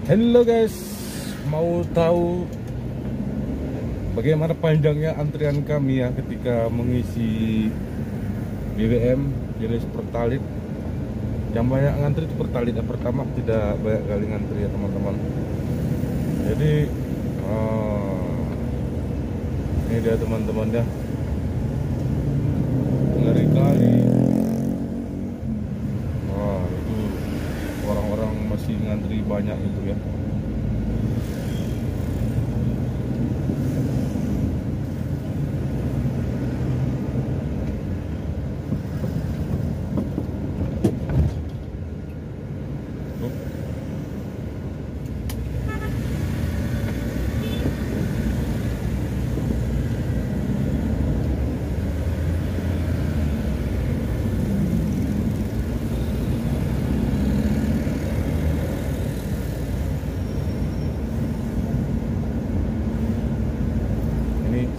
Halo guys, mau tahu bagaimana panjangnya antrian kami ya ketika mengisi BBM jenis Pertalite. Yang banyak ngantri itu Pertalite, yang pertama tidak banyak kali ngantri ya teman-teman. Jadi ini dia teman-teman ya, ngeri kali. Wah, itu orang-orang masih ngantri banyak itu ya.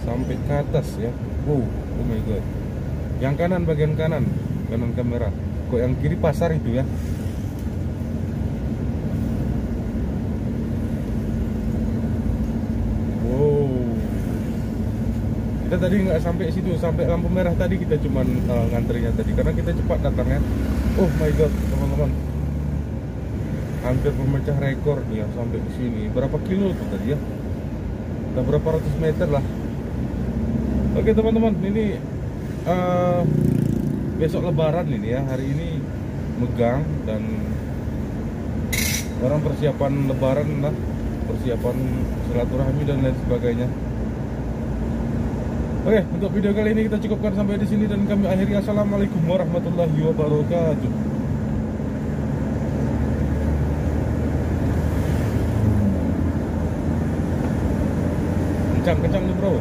Sampai ke atas ya. Oh my god. Yang kanan, bagian kanan kamera. Kok yang kiri pasar itu ya. Wow. Kita tadi nggak sampai situ, sampai lampu merah tadi kita cuman ngantrinya tadi karena kita cepat datangnya. Oh my god teman-teman, hampir pemecah rekor nih ya sampai ke sini. Berapa kilo tuh tadi ya? Udah berapa ratus meter lah. Oke teman-teman, ini besok lebaran ini ya. Hari ini megang dan orang persiapan lebaran lah, persiapan silaturahmi dan lain sebagainya. Oke, untuk video kali ini kita cukupkan sampai di sini dan kami akhiri. Assalamualaikum warahmatullahi wabarakatuh. Kencang nih bro.